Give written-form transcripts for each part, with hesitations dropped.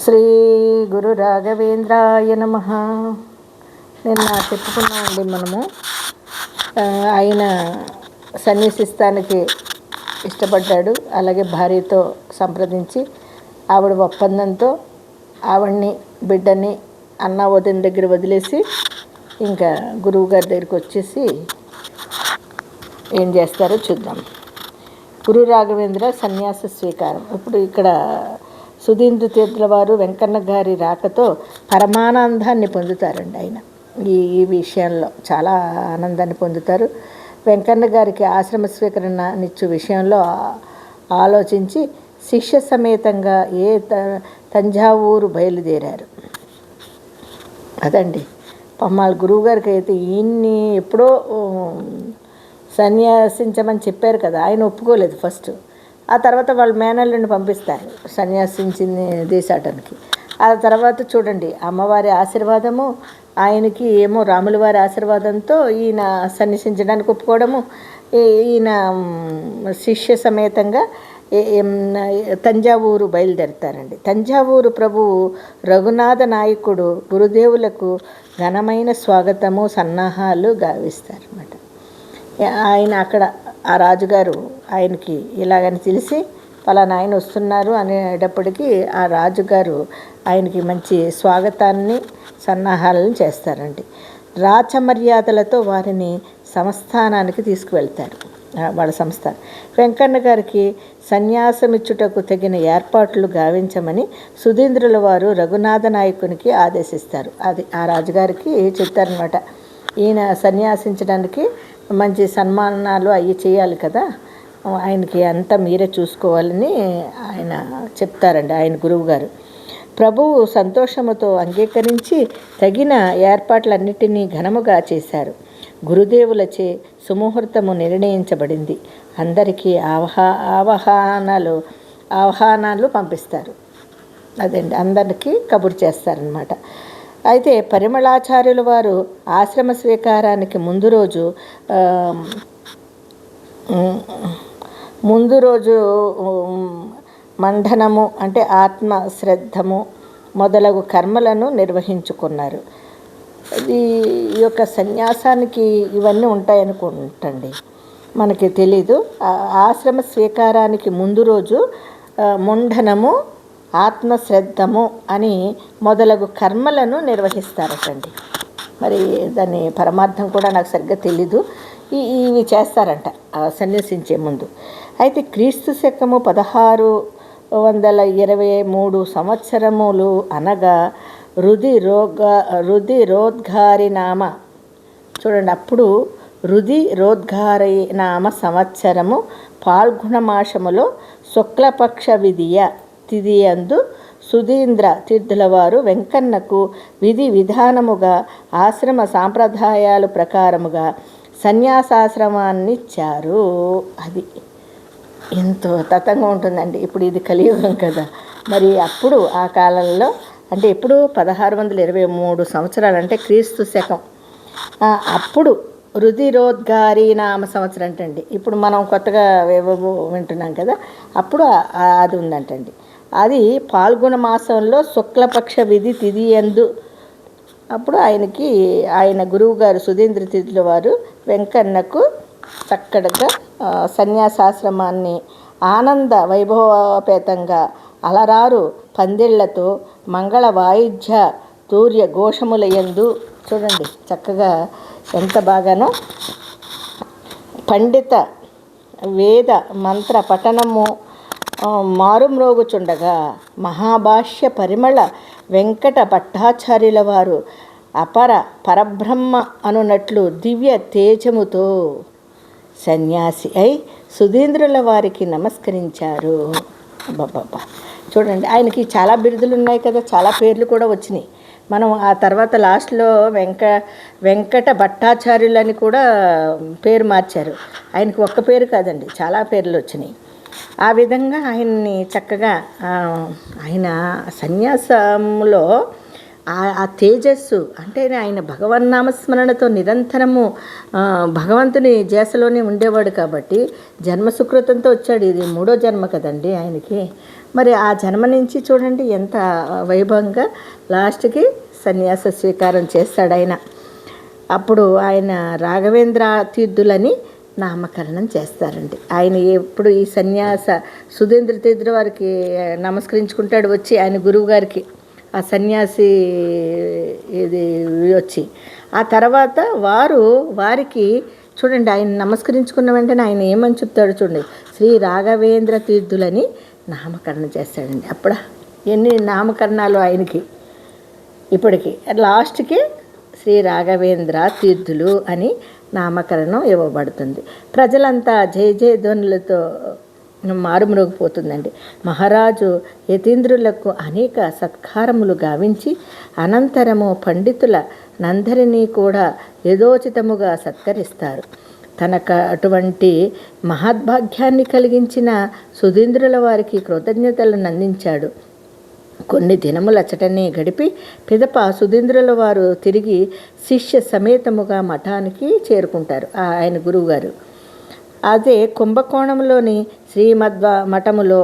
శ్రీ గురు రాఘవేంద్రాయ నమ. నిన్న చెప్పుకున్నామండి మనము. ఆయన సన్యాసిస్తానికి ఇష్టపడ్డాడు. అలాగే భార్యతో సంప్రదించి ఆవిడ ఒప్పందంతో ఆవిడ్ని బిడ్డని అన్న వదిన దగ్గర వదిలేసి ఇంకా గురువు గారి దగ్గరికి వచ్చేసి ఏం చేస్తారో చూద్దాం. గురు రాఘవేంద్ర సన్యాస స్వీకారం. ఇప్పుడు ఇక్కడ సుధీంద్ర తీర్థుల వారు వెంకన్న గారి రాకతో పరమానందాన్ని పొందుతారండి. ఆయన ఈ విషయంలో చాలా ఆనందాన్ని పొందుతారు. వెంకన్న గారికి ఆశ్రమ స్వీకరణనిచ్చు విషయంలో ఆలోచించి శిష్య సమేతంగా తంజావూరు బయలుదేరారు. అదండి పమ్మాళ్ళ గురువు గారికి అయితే ఈయన్ని ఎప్పుడో సన్యాసించమని చెప్పారు కదా, ఆయన ఒప్పుకోలేదు ఫస్ట్. ఆ తర్వాత వాళ్ళు మేనల్ని పంపిస్తారు సన్యాసించిన దేశాటానికి. ఆ తర్వాత చూడండి అమ్మవారి ఆశీర్వాదము, ఆయనకి ఏమో రాముల వారి ఆశీర్వాదంతో ఈయన సన్యాసించడానికి ఒప్పుకోవడము, ఈయన శిష్య సమేతంగా తంజావూరు బయలుదేరుతారండి. తంజావూరు ప్రభువు రఘునాథ నాయకుడు గురుదేవులకు ఘనమైన స్వాగతము సన్నాహాలు గావిస్తారన్నమాట. ఆయన అక్కడ ఆ రాజుగారు ఆయనకి ఇలాగని తెలిసి పలానా ఆయన వస్తున్నారు అనేటప్పటికీ ఆ రాజుగారు ఆయనకి మంచి స్వాగతాన్ని సన్నాహాలను చేస్తారండి. రాచమర్యాదలతో వారిని సంస్థానానికి తీసుకువెళ్తారు. వాళ్ళ సంస్థానం వెంకన్న గారికి సన్యాసమిచ్చుటకు తగిన ఏర్పాట్లు గావించమని సుధీంద్రుల వారు రఘునాథ నాయకునికి ఆదేశిస్తారు. అది ఆ రాజుగారికి చెప్తారనమాట. ఈయన సన్యాసించడానికి మంచి సన్మానాలు అవి చేయాలి కదా, ఆయనకి అంతా మీరే చూసుకోవాలని ఆయన చెప్తారండి. ఆయన గురువుగారు ప్రభువు సంతోషముతో అంగీకరించి తగిన ఏర్పాట్లన్నిటినీ ఘనముగా చేశారు. గురుదేవులచే సుముహూర్తము నిర్ణయించబడింది. అందరికీ ఆహ్వానాలు పంపిస్తారు. అదండి అందరికీ కబురు చేస్తారనమాట. అయితే పరిమళాచార్యుల వారు ఆశ్రమ స్వీకారానికి ముందు రోజు మండనము అంటే ఆత్మ శ్రద్ధము మొదలగు కర్మలను నిర్వహించుకున్నారు. ఈ యొక్క సన్యాసానికి ఇవన్నీ ఉంటాయనుకుంటండి, మనకి తెలీదు. ఆశ్రమ స్వీకారానికి ముందు రోజు ముండనము ఆత్మశ్రద్ధము అని మొదలగు కర్మలను నిర్వహిస్తారటండి. మరి దాని పరమార్థం కూడా నాకు సరిగ్గా తెలీదు. ఇవి చేస్తారంట సన్యసించే ముందు. అయితే క్రీస్తు శకము 1623 సంవత్సరములు అనగా రుధిరోద్గారి నామ, చూడండి అప్పుడు రుధిరోద్గారి నామ సంవత్సరము పాల్గొన మాసములో శుక్లపక్ష తిథియందు సుధీంద్ర తీర్థుల వారు వెంకన్నకు విధి విధానముగా ఆశ్రమ సాంప్రదాయాల ప్రకారముగా సన్యాసాశ్రమాన్నిచ్చారు. అది ఎంతో తతంగా ఉంటుందండి. ఇప్పుడు ఇది కలియుగం కదా, మరి అప్పుడు ఆ కాలంలో అంటే ఇప్పుడు 1623 సంవత్సరాలు అంటే క్రీస్తు శకం. అప్పుడు రుధిరోద్గారి నామ సంవత్సరం అంటండి. ఇప్పుడు మనం కొత్తగా వింటున్నాం కదా, అప్పుడు అది ఉందంటండి. అది పాల్గొన మాసంలో శుక్లపక్ష విధి తిథియందు. అప్పుడు ఆయన గురువుగారు సుధీంద్ర తీర్థుల వారు వెంకన్నకు చక్కడగా సన్యాసాశ్రమాన్ని ఆనంద వైభవోపేతంగా అలరారు పందిళ్లతో మంగళ వాయిద్య తూర్య ఘోషములయందు, చూడండి చక్కగా ఎంత బాగానో పండిత వేద మంత్ర పఠనము మారుమ్రోగుచుండగా మహాభాష్య పరిమళ వెంకట భట్టాచార్యుల వారు పరబ్రహ్మ అనునట్లు దివ్య తేజముతో సన్యాసి అయి సుధీంద్రుల వారికి నమస్కరించారు. బాబా చూడండి, ఆయనకి చాలా బిరుదులు ఉన్నాయి కదా, చాలా పేర్లు కూడా వచ్చినాయి. మనం ఆ తర్వాత లాస్ట్లో వెంకట భట్టాచార్యులని కూడా పేరు మార్చారు. ఆయనకి ఒక్క పేరు కాదండి, చాలా పేర్లు వచ్చినాయి. ఆ విధంగా ఆయన్ని చక్కగా ఆయన సన్యాసంలో ఆ తేజస్సు అంటే ఆయన భగవన్నామస్మరణతో నిరంతరము భగవంతుని ధ్యాసలోనే ఉండేవాడు కాబట్టి జన్మ సుకృతంతో వచ్చాడు. ఇది 3వ జన్మ కదండి ఆయనకి. మరి ఆ జన్మ నుంచి చూడండి ఎంత వైభవంగా లాస్ట్కి సన్యాస స్వీకారం చేస్తాడు ఆయన. అప్పుడు ఆయన రాఘవేంద్ర తీర్థులని నామకరణం చేస్తారండి. ఆయన ఎప్పుడు ఈ సన్యాస సుధీంద్ర తీర్థుల వారికి నమస్కరించుకుంటాడు వచ్చి ఆయన గురువు గారికి, ఆ సన్యాసి ఇది వచ్చి ఆ తర్వాత వారికి చూడండి ఆయన నమస్కరించుకున్న వెంటనే ఆయన ఏమని చెప్తాడు చూడండి, శ్రీ రాఘవేంద్ర తీర్థులని నామకరణం చేస్తాడండి. అప్పుడు ఎన్ని నామకరణాలు ఆయనకి ఇప్పటికి లాస్ట్కి శ్రీ రాఘవేంద్ర తీర్థులు అని నామకరణం ఇవ్వబడుతుంది. ప్రజలంతా జయ జయధ్వనులతో మారుమ్రోగిపోతుందండి. మహారాజు యతీంద్రులకు అనేక సత్కారములు గావించి అనంతరము పండితుల నందరినీ కూడా యథోచితముగా సత్కరిస్తారు. తనకు అటువంటి మహద్భాగ్యాన్ని కలిగించిన సుధీంద్రుల వారికి కృతజ్ఞతలను అందించాడు. కొన్ని దినములచటనే గడిపి పిదప సుధీంద్రుల వారు తిరిగి శిష్య సమేతముగా మఠానికి చేరుకుంటారు. ఆయన గురువుగారు అదే కుంభకోణంలోని శ్రీమద్వ మఠములో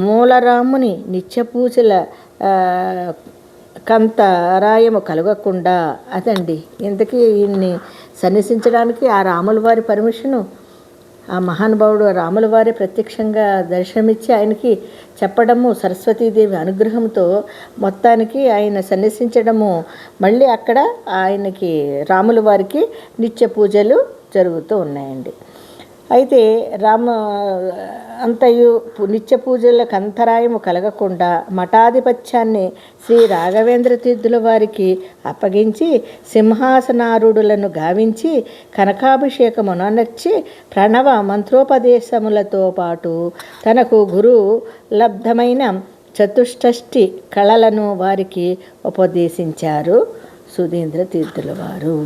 మూలరాముని నిత్యపూజల కంతరాయము కలగకుండా అదండి. ఇంతకీ ఈయన్ని సన్నిసించడానికి ఆ రాముల వారి పర్మిషను ఆ మహానుభావుడు రాముల వారి ప్రత్యక్షంగా దర్శనమిచ్చి ఆయనకి చెప్పడము, సరస్వతీదేవి అనుగ్రహంతో మొత్తానికి ఆయన సన్నిసించడము, మళ్ళీ అక్కడ ఆయనకి రాముల వారికి నిత్య పూజలు జరుగుతూ ఉన్నాయండి. అయితే అంతయు నిత్య పూజలకు అంతరాయము కలగకుండా మఠాధిపత్యాన్ని శ్రీ రాఘవేంద్ర తీర్థుల వారికి అప్పగించి సింహాసనారూఢులను గావించి కనకాభిషేకమునర్చి ప్రణవ మంత్రోపదేశములతో పాటు తనకు గురు లబ్ధమైన చతుష్టష్టి కళలను వారికి ఉపదేశించారు సుధీంద్ర తీర్థుల వారు.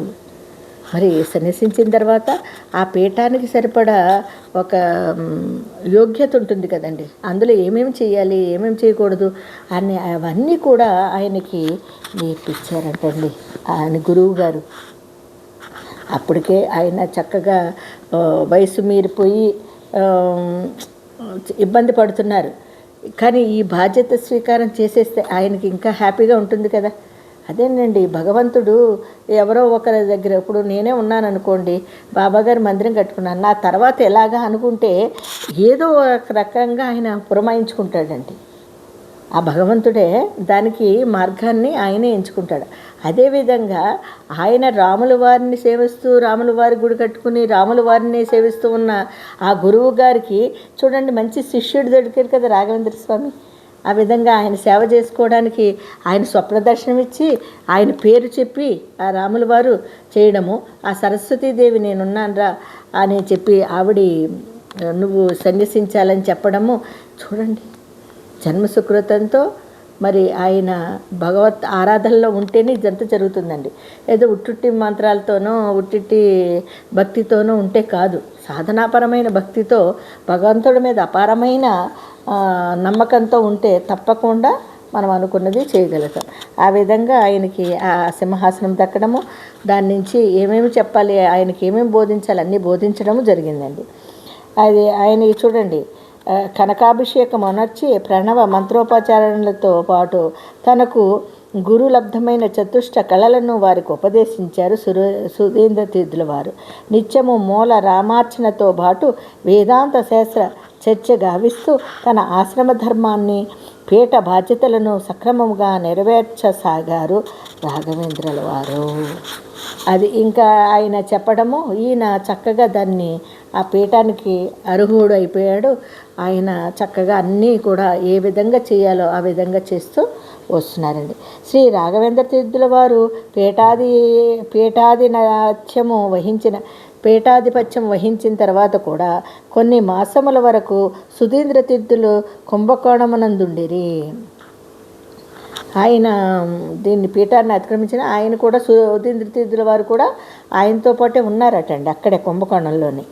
మరి సన్యసించిన తర్వాత ఆ పీఠానికి సరిపడా ఒక యోగ్యత ఉంటుంది కదండి, అందులో ఏమేమి చేయాలి ఏమేమి చేయకూడదు అని అవన్నీ కూడా ఆయనకి నేర్పించారంటండి ఆయన గురువు గారు. అప్పటికే ఆయన చక్కగా వయసు మీరిపోయి ఇబ్బంది పడుతున్నారు, కానీ ఈ బాధ్యత స్వీకారం చేసేస్తే ఆయనకి ఇంకా హ్యాపీగా ఉంటుంది కదా. అదేనండి భగవంతుడు ఎవరో ఒకరి దగ్గర, ఇప్పుడు నేనే ఉన్నాను అనుకోండి, బాబాగారు మందిరం కట్టుకున్నాను, నా తర్వాత ఎలాగా అనుకుంటే ఏదో ఒక రకంగా ఆయన పురమాయించుకుంటాడండి. ఆ భగవంతుడే దానికి మార్గాన్ని ఆయనే ఎంచుకుంటాడు. అదేవిధంగా ఆయన రాముల వారిని సేవిస్తూ రాముల వారి గుడి కట్టుకుని రాముల వారిని సేవిస్తూ ఉన్న ఆ గురువు గారికి చూడండి మంచి శిష్యుడు దొరికారు కదా రాఘవేంద్ర స్వామి. ఆ విధంగా ఆయన సేవ చేసుకోవడానికి ఆయన స్వప్న దర్శనం ఇచ్చి ఆయన పేరు చెప్పి ఆ రాముల వారు చేయడము, ఆ సరస్వతీదేవి నేనున్నానురా అని చెప్పి ఆవిడ నువ్వు సన్యసించాలని చెప్పడము చూడండి. జన్మ సుకృతంతో మరి ఆయన భగవత్ ఆరాధనలో ఉంటేనే ఇదంతా జరుగుతుందండి. ఏదో ఉట్టుట్టి మంత్రాలతోనో ఉట్టిట్టి భక్తితోనో ఉంటే కాదు, సాధనాపరమైన భక్తితో భగవంతుడి మీద అపారమైన నమ్మకంతో ఉంటే తప్పకుండా మనం అనుకున్నది చేయగలుగుతాం. ఆ విధంగా ఆయనకి ఆ సింహాసనం దక్కడము, దాని నుంచి ఏమేమి చెప్పాలి, ఆయనకి ఏమేమి బోధించాలి అన్నీ బోధించడము జరిగిందండి. అది ఆయనకి చూడండి కనకాభిషేకం అనర్చి ప్రణవ మంత్రోపచారణలతో పాటు తనకు గురులబ్ధమైన చతుష్ట కళలను వారికి ఉపదేశించారు సుధీంద్ర తీర్థుల వారు. నిత్యము మూల రామార్చనతో పాటు వేదాంత శాస్త్ర చర్చ గావిస్తూ తన ఆశ్రమ ధర్మాన్ని పీఠ బాధ్యతలను సక్రమంగా నెరవేర్చసాగారు రాఘవేంద్రుల వారు. అది ఇంకా ఆయన చెప్పడము, ఈయన చక్కగా దాన్ని ఆ పీఠానికి అర్హుడు అయిపోయాడు. ఆయన చక్కగా అన్నీ కూడా ఏ విధంగా చేయాలో ఆ విధంగా చేస్తూ వస్తున్నారండి. శ్రీ రాఘవేంద్ర తీర్థుల వారు పీఠాధిపత్యం వహించిన తర్వాత కూడా కొన్ని మాసముల వరకు సుధీంద్ర తీర్థులు కుంభకోణమునందుండిరి. ఆయన దీన్ని పీఠాన్ని అతిక్రమించిన ఆయన కూడా సుధీంద్ర తీర్థుల వారు కూడా ఆయనతో పాటే ఉన్నారటండి అక్కడే కుంభకోణంలోని.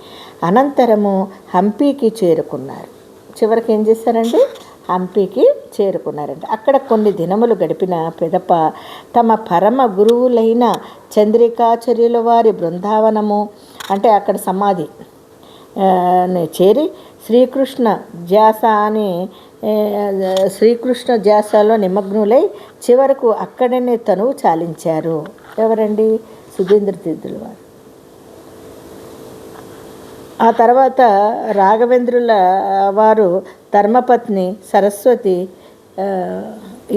అనంతరము హంపీకి చేరుకున్నారు. చివరికి ఏం చేశారండి, హంపీకి చేరుకున్నారంట. అక్కడ కొన్ని దినములు గడిపిన పిదప తమ పరమ గురువులైన చంద్రికాచార్యుల వారి బృందావనము అంటే అక్కడ సమాధి చేరి శ్రీకృష్ణ ధ్యాసలో నిమగ్నులై చివరకు అక్కడనే తనువు చాలించారు. ఎవరండి? సుధీంద్ర తీర్థుల వారు. ఆ తర్వాత రాఘవేంద్రుల వారు ధర్మపత్ని సరస్వతి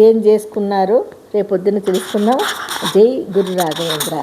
ఏం చేసుకున్నారు రేపొద్దున తెలుసుకుందాం. జై గురు రాఘవేంద్ర.